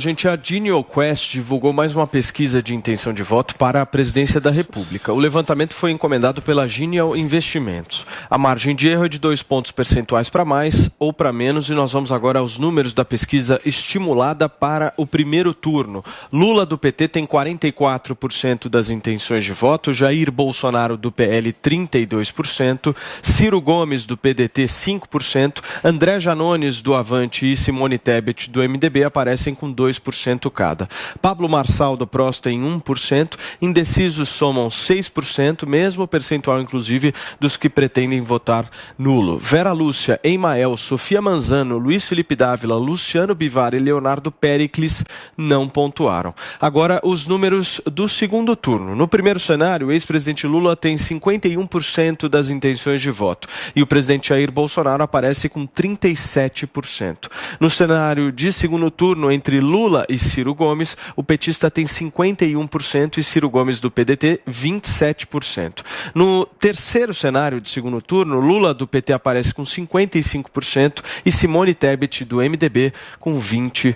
Gente, a GenialQuest divulgou mais uma pesquisa de intenção de voto para a presidência da República. O levantamento foi encomendado pela Genial Investimentos. A margem de erro é de 2 pontos percentuais para mais ou para menos, e nós vamos agora aos números da pesquisa estimulada para o primeiro turno. Lula, do PT, tem 44% das intenções de voto, Jair Bolsonaro, do PL, 32%, Ciro Gomes, do PDT, 5%, André Janones, do Avante, e Simone Tebet, do MDB, aparecem com 2% cada. Pablo Marçal, do PROS, tem 1%, indecisos somam 6%, mesmo percentual, inclusive, dos que pretendem votar nulo. Vera Lúcia, Emael, Sofia Manzano, Luiz Felipe Dávila, Luciano Bivar e Leonardo Péricles não pontuaram. Agora, os números do segundo turno. No primeiro cenário, o ex-presidente Lula tem 51% das intenções de voto e o presidente Jair Bolsonaro aparece com 37%. No cenário de segundo turno, entre Lula e Ciro Gomes, o petista tem 51% e Ciro Gomes, do PDT, 27%. No terceiro cenário de segundo turno, Lula, do PT, aparece com 55% e Simone Tebet, do MDB, com 22%.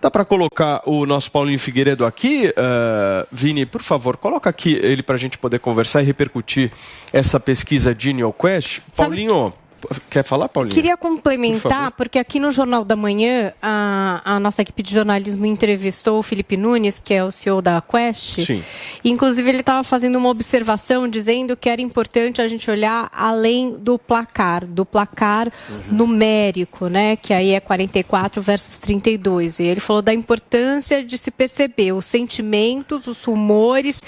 Dá para colocar o nosso Paulinho Figueiredo aqui? Vini, por favor, coloca aqui ele para a gente poder conversar e repercutir essa pesquisa GenialQuest. Paulinho... Quer falar, Paulinho? Queria complementar, porque aqui no Jornal da Manhã, a nossa equipe de jornalismo entrevistou o Felipe Nunes, que é o CEO da Quest. Sim. Inclusive, ele estava fazendo uma observação, dizendo que era importante a gente olhar além do placar numérico, né? Que aí é 44 versus 32. E ele falou da importância de se perceber os sentimentos, os rumores,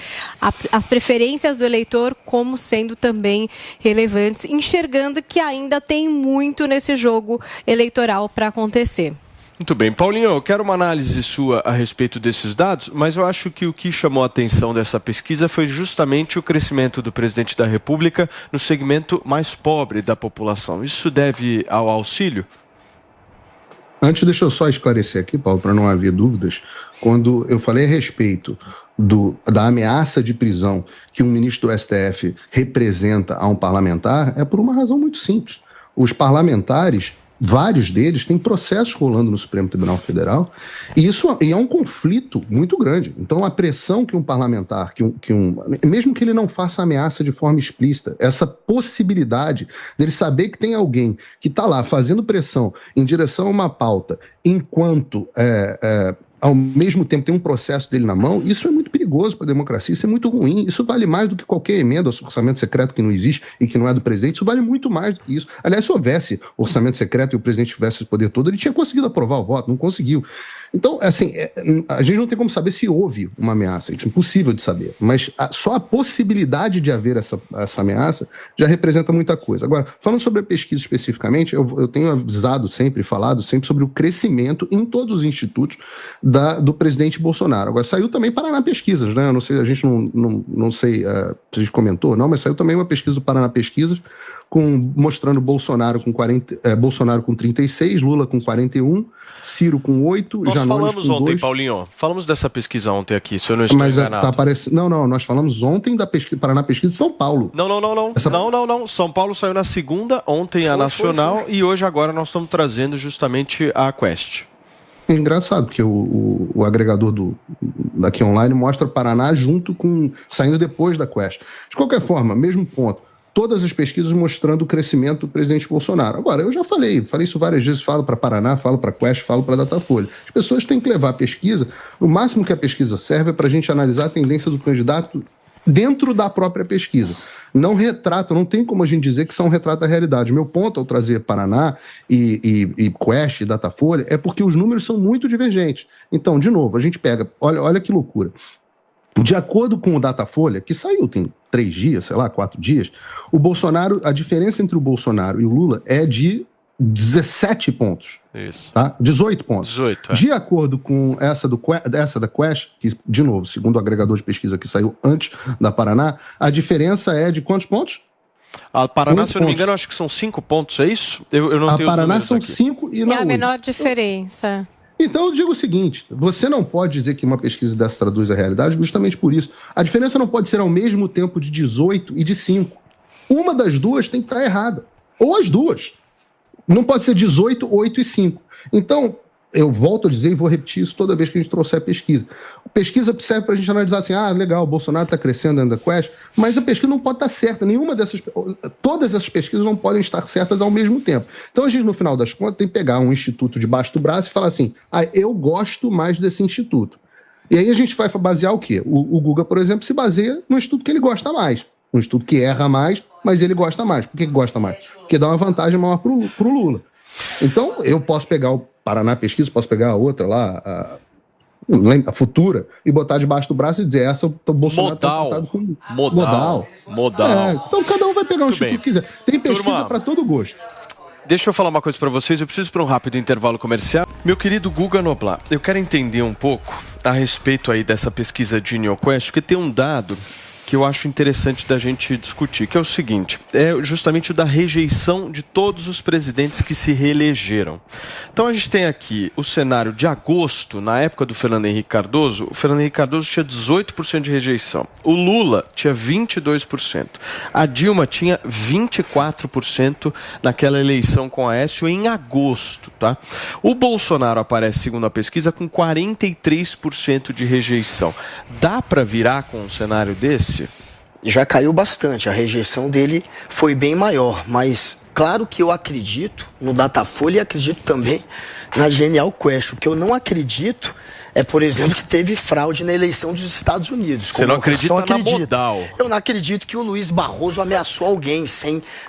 as preferências do eleitor como sendo também relevantes, enxergando que ainda tem muito nesse jogo eleitoral para acontecer. Muito bem. Paulinho, eu quero uma análise sua a respeito desses dados, mas eu acho que o que chamou a atenção dessa pesquisa foi justamente o crescimento do presidente da República no segmento mais pobre da população. Isso deve ao auxílio? Antes, deixa eu só esclarecer aqui, Paulo, para não haver dúvidas. Quando eu falei a respeito da ameaça de prisão que um ministro do STF representa a um parlamentar, é por uma razão muito simples. Os parlamentares, vários deles, têm processos rolando no Supremo Tribunal Federal, e isso é um conflito muito grande. Então, a pressão que um parlamentar, mesmo que ele não faça ameaça de forma explícita, essa possibilidade dele saber que tem alguém que está lá fazendo pressão em direção a uma pauta, enquanto ao mesmo tempo tem um processo dele na mão, isso é muito perigoso para a democracia, isso é muito ruim, isso vale mais do que qualquer emenda ao orçamento secreto que não existe e que não é do presidente, isso vale muito mais do que isso. Aliás, se houvesse orçamento secreto e o presidente tivesse o poder todo, ele tinha conseguido aprovar o voto, não conseguiu. Então, assim, a gente não tem como saber se houve uma ameaça, é impossível de saber, mas só a possibilidade de haver essa ameaça já representa muita coisa. Agora, falando sobre a pesquisa especificamente, eu tenho avisado sempre, falado sempre sobre o crescimento em todos os institutos do presidente Bolsonaro. Agora, saiu também Paraná Pesquisas, né? Eu não sei, a gente não sei se a gente comentou ou não, mas saiu também uma pesquisa do Paraná Pesquisas, mostrando Bolsonaro com 36, Lula com 41, Ciro com 8, nós Janones falamos com ontem, 2. Paulinho, falamos dessa pesquisa ontem aqui, se eu não estou enganado. Tá aparecendo... Não, nós falamos ontem da Paraná Pesquisa de São Paulo. Não. Não. São Paulo saiu na segunda, ontem a Nacional, e hoje agora nós estamos trazendo justamente a Quest. É engraçado, porque o agregador daqui online mostra Paraná saindo depois da Quest. De qualquer forma, mesmo ponto. Todas as pesquisas mostrando o crescimento do presidente Bolsonaro. Agora, eu já falei isso várias vezes, falo para Paraná, falo para Quest, falo para Datafolha. As pessoas têm que levar a pesquisa, o máximo que a pesquisa serve é para a gente analisar a tendência do candidato dentro da própria pesquisa. Não tem como a gente dizer que são um retrato da realidade. Meu ponto ao trazer Paraná e Quest e Datafolha é porque os números são muito divergentes. Então, de novo, a gente pega, olha que loucura. De acordo com o Datafolha, que saiu tem 3 dias, 4 dias, a diferença entre o Bolsonaro e o Lula é de 17 pontos. Isso. Tá? 18 pontos. 18, De acordo com essa da Quest, que, de novo, segundo o agregador de pesquisa que saiu antes da Paraná, a diferença é de quantos pontos? A Paraná, se eu não me engano, acho que são 5 pontos, é isso? Eu não tenho os Paraná números são aqui. 5 e na É a 8. menor diferença. Então eu digo o seguinte, você não pode dizer que uma pesquisa dessa traduz a realidade justamente por isso. A diferença não pode ser ao mesmo tempo de 18 e de 5. Uma das duas tem que estar errada. Ou as duas. Não pode ser 18, 8 e 5. Então, eu volto a dizer e vou repetir isso toda vez que a gente trouxer a pesquisa. A pesquisa serve para a gente analisar assim, legal, o Bolsonaro está crescendo dentro da Quest, mas a pesquisa não pode estar certa. Todas essas pesquisas não podem estar certas ao mesmo tempo. Então a gente, no final das contas, tem que pegar um instituto debaixo do braço e falar assim, eu gosto mais desse instituto. E aí a gente vai basear o quê? O Guga, por exemplo, se baseia no instituto que ele gosta mais. Um instituto que erra mais, mas ele gosta mais. Por que gosta mais? Porque dá uma vantagem maior para o Lula. Então, eu posso pegar o Paraná Pesquisa, posso pegar a outra lá, a Futura, e botar debaixo do braço e dizer, essa o Bolsonaro está tratado com modal. Então, cada um vai pegar um instituto que quiser. Tem pesquisa para todo gosto. Deixa eu falar uma coisa para vocês, eu preciso para um rápido intervalo comercial. Meu querido Guga Noblat, eu quero entender um pouco a respeito aí dessa pesquisa de NeoQuest, porque tem um dado que eu acho interessante da gente discutir, que é o seguinte, é justamente o da rejeição de todos os presidentes que se reelegeram. Então a gente tem aqui o cenário de agosto, na época do Fernando Henrique Cardoso, o Fernando Henrique Cardoso tinha 18% de rejeição, o Lula tinha 22%, a Dilma tinha 24% naquela eleição com Aécio em agosto, tá? O Bolsonaro aparece, segundo a pesquisa, com 43% de rejeição. Dá para virar com um cenário desse? Já caiu bastante, a rejeição dele foi bem maior, mas claro que eu acredito no Datafolha e acredito também na Genial Quest. O que eu não acredito é, por exemplo, que teve fraude na eleição dos Estados Unidos. Você não acredita na modal? Eu não acredito que o Luiz Barroso ameaçou alguém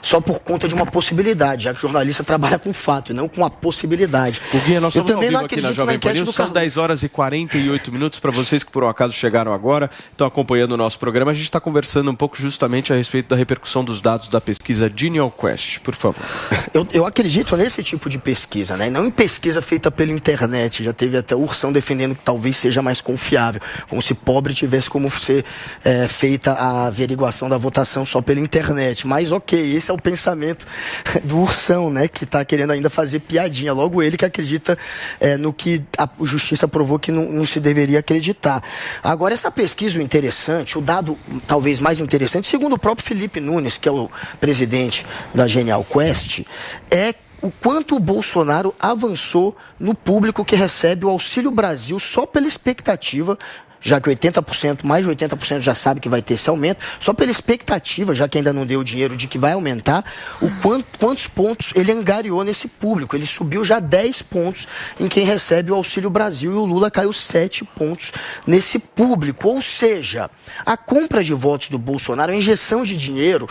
só por conta de uma possibilidade, já que o jornalista trabalha com fato e não com a possibilidade. Guguinha, nós estamos ao vivo aqui na Jovem Pan News, são 10 horas e 48 minutos para vocês que por um acaso chegaram agora, estão acompanhando o nosso programa. A gente está conversando um pouco justamente a respeito da repercussão dos dados da pesquisa Genial Quest, por favor. Eu acredito nesse tipo de pesquisa, né? Não em pesquisa feita pela internet, já teve até o Ursão defendendo que talvez seja mais confiável, como se pobre tivesse como ser feita a averiguação da votação só pela internet. Mas ok, esse é o pensamento do Ursão, né, que está querendo ainda fazer piadinha. Logo ele que acredita no que a justiça provou que não se deveria acreditar. Agora, essa pesquisa, o interessante, o dado talvez mais interessante, segundo o próprio Felipe Nunes, que é o presidente da Genial Quest, é o quanto o Bolsonaro avançou no público que recebe o Auxílio Brasil só pela expectativa, já que 80%, mais de 80% já sabe que vai ter esse aumento, só pela expectativa, já que ainda não deu o dinheiro de que vai aumentar, quantos pontos ele angariou nesse público. Ele subiu já 10 pontos em quem recebe o Auxílio Brasil e o Lula caiu 7 pontos nesse público. Ou seja, a compra de votos do Bolsonaro, a injeção de dinheiro,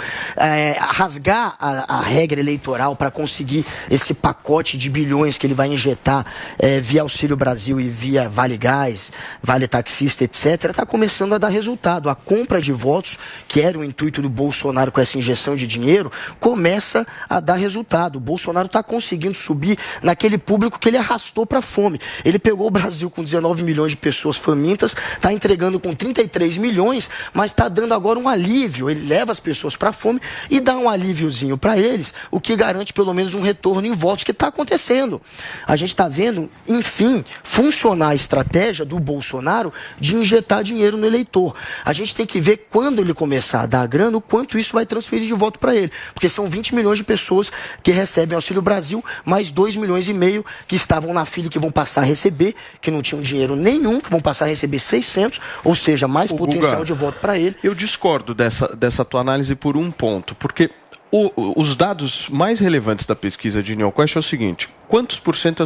rasgar a regra eleitoral para conseguir esse pacote de bilhões que ele vai injetar via Auxílio Brasil e via Vale Gás, Vale Taxista, etc., está começando a dar resultado. A compra de votos, que era o intuito do Bolsonaro com essa injeção de dinheiro, começa a dar resultado. O Bolsonaro está conseguindo subir naquele público que ele arrastou para a fome. Ele pegou o Brasil com 19 milhões de pessoas famintas, está entregando com 33 milhões, mas está dando agora um alívio. Ele leva as pessoas para a fome e dá um alíviozinho para eles, o que garante pelo menos um retorno em votos, que está acontecendo. A gente está vendo, enfim, funcionar a estratégia do Bolsonaro de injetar dinheiro no eleitor. A gente tem que ver, quando ele começar a dar grana, o quanto isso vai transferir de voto para ele. Porque são 20 milhões de pessoas que recebem Auxílio Brasil, mais 2,5 milhões que estavam na fila e que vão passar a receber, que não tinham dinheiro nenhum, que vão passar a receber 600, ou seja, mais potencial Guga, de voto para ele. Eu discordo dessa tua análise por um ponto, porque os dados mais relevantes da pesquisa de NeoQuest é o seguinte: quantos por cento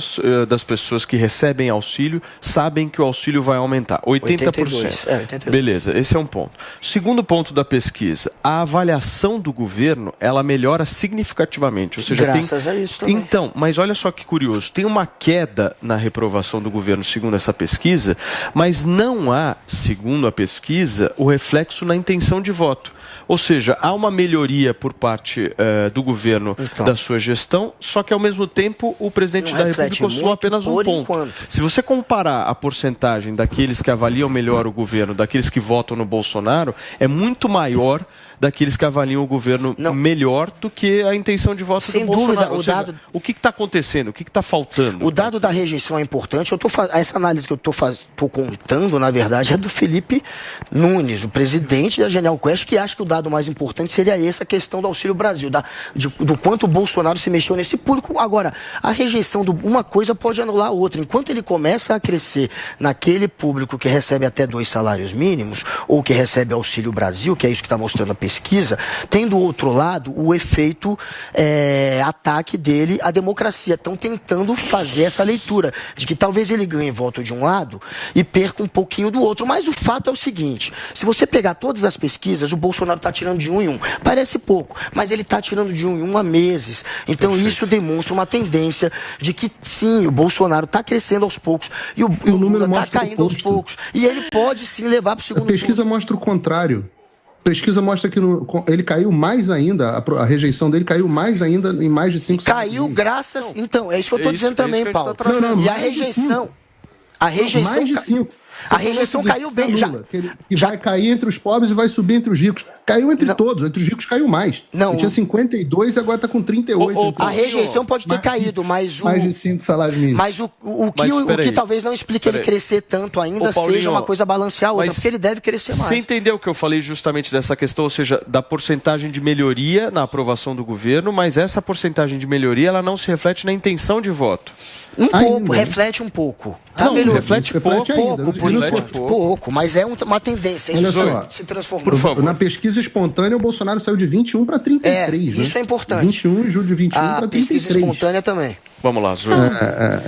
das pessoas que recebem auxílio sabem que o auxílio vai aumentar? 80%. 82%. Beleza, esse é um ponto. Segundo ponto da pesquisa, a avaliação do governo, ela melhora significativamente. Ou seja, graças a isso também. Então, mas olha só que curioso, tem uma queda na reprovação do governo, segundo essa pesquisa, mas não há, segundo a pesquisa, o reflexo na intenção de voto. Ou seja, há uma melhoria por parte do governo da sua gestão, só que ao mesmo tempo o presidente da República oscilou apenas um ponto. Enquanto. Se você comparar a porcentagem daqueles que avaliam melhor o governo, daqueles que votam no Bolsonaro, é muito maior daqueles que avaliam o governo melhor do que a intenção de voto do Bolsonaro. Ou seja, o que está acontecendo? O que está faltando? O dado da rejeição é importante. Essa análise que eu estou contando, na verdade, é do Felipe Nunes, o presidente da Genial Quest, que acha que o dado mais importante seria essa questão do Auxílio Brasil, do quanto o Bolsonaro se mexeu nesse público. Agora, a rejeição de uma coisa pode anular a outra. Enquanto ele começa a crescer naquele público que recebe até 2 salários mínimos, ou que recebe Auxílio Brasil, que é isso que está mostrando a pesquisa, tem do outro lado o efeito ataque dele à democracia. Estão tentando fazer essa leitura de que talvez ele ganhe voto de um lado e perca um pouquinho do outro. Mas o fato é o seguinte, se você pegar todas as pesquisas, o Bolsonaro está tirando de 1 em 1. Parece pouco, mas ele está tirando de 1 em 1 há meses. Então isso demonstra uma tendência de que sim, o Bolsonaro está crescendo aos poucos e o Lula está caindo aos poucos. E ele pode sim levar para o segundo turno. A pesquisa mostra o contrário. A pesquisa mostra que ele caiu mais ainda, a rejeição dele caiu mais ainda em mais de 5 salários. Caiu graças... Então, é isso que eu estou dizendo também, Paulo. E a rejeição... Mais de 5. A rejeição caiu bem. Já vai cair entre os pobres e vai subir entre os ricos. Caiu entre todos. Entre os ricos caiu mais. Ele tinha 52 e agora está com 38. A rejeição pode ter caído, mas mais de 5 salários mínimos. Mas o que talvez não explique ele crescer tanto ainda seja uma coisa balancear a outra, porque ele deve crescer mais. Você entendeu o que eu falei justamente dessa questão, ou seja, da porcentagem de melhoria na aprovação do governo, mas essa porcentagem de melhoria ela não se reflete na intenção de voto. Pouco, reflete um pouco. Reflete pouco, mas é uma tendência. Olha só, se transformou. Por favor. Na pesquisa espontânea, o Bolsonaro saiu de 21 para 33. Isso é importante. 21 em julho de 21 para 33. A pesquisa espontânea também. Vamos lá, Júlio.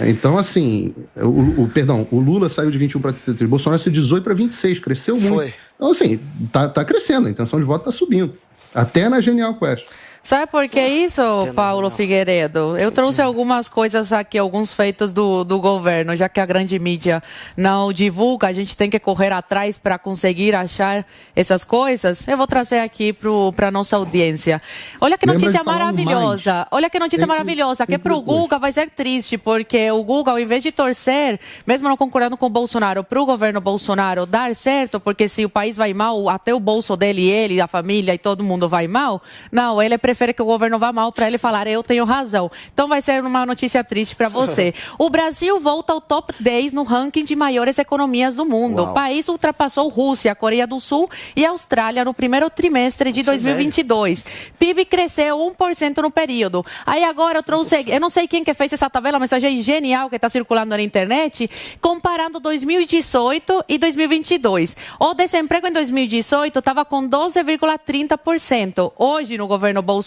Então, assim, o Lula saiu de 21 para 33, o Bolsonaro saiu de 18 para 26, cresceu muito. Foi. Então, assim, tá crescendo, a intenção de voto está subindo. Até na Genial Quest. Sabe por que isso, Paulo Figueiredo? Eu trouxe algumas coisas aqui, alguns feitos do governo, já que a grande mídia não divulga, a gente tem que correr atrás para conseguir achar essas coisas. Eu vou trazer aqui para a nossa audiência. Olha que notícia maravilhosa. Olha que notícia maravilhosa, que para o Guga vai ser triste, porque o Guga, ao invés de torcer, mesmo não concordando com o Bolsonaro, para o governo Bolsonaro dar certo, porque se o país vai mal, até o bolso dele, ele, a família e todo mundo vai mal, não, ele prefere que o governo vá mal para ele falar, eu tenho razão. Então vai ser uma notícia triste para você. O Brasil volta ao top 10 no ranking de maiores economias do mundo. Uau. O país ultrapassou Rússia, Coreia do Sul e Austrália no primeiro trimestre de 2022. PIB cresceu 1% no período. Aí agora eu trouxe, eu não sei quem que fez essa tabela, mas eu achei genial que está circulando na internet, comparando 2018 e 2022. O desemprego em 2018 estava com 12,30%. Hoje, no governo Bolsonaro,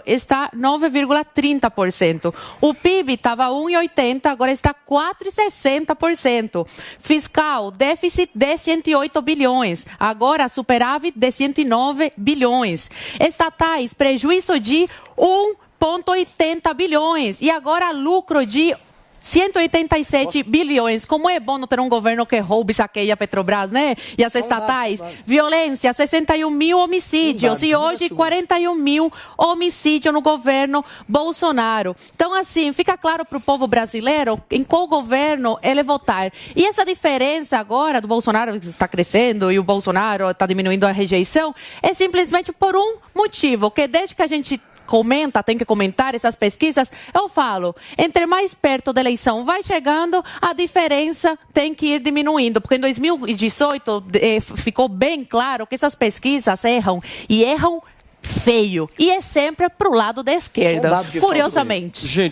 está 9,30%. O PIB estava 1,80%, agora está 4,60%. Fiscal, déficit de 108 bilhões, agora superávit de 109 bilhões. Estatais, prejuízo de 1,80 bilhões e agora lucro de 187 bilhões. Como é bom não ter um governo que rouba e saqueia a Petrobras, né? E as estatais. Violência, 61 mil homicídios. E hoje, 41 mil homicídios no governo Bolsonaro. Então, assim, fica claro para o povo brasileiro em qual governo ele votar. E essa diferença agora do Bolsonaro, que está crescendo, e o Bolsonaro está diminuindo a rejeição, é simplesmente por um motivo, que desde que a gente tem que comentar essas pesquisas, eu falo, entre mais perto da eleição vai chegando, a diferença tem que ir diminuindo, porque em 2018 ficou bem claro que essas pesquisas erram, e erram feio, e é sempre pro lado da esquerda, curiosamente. Gente,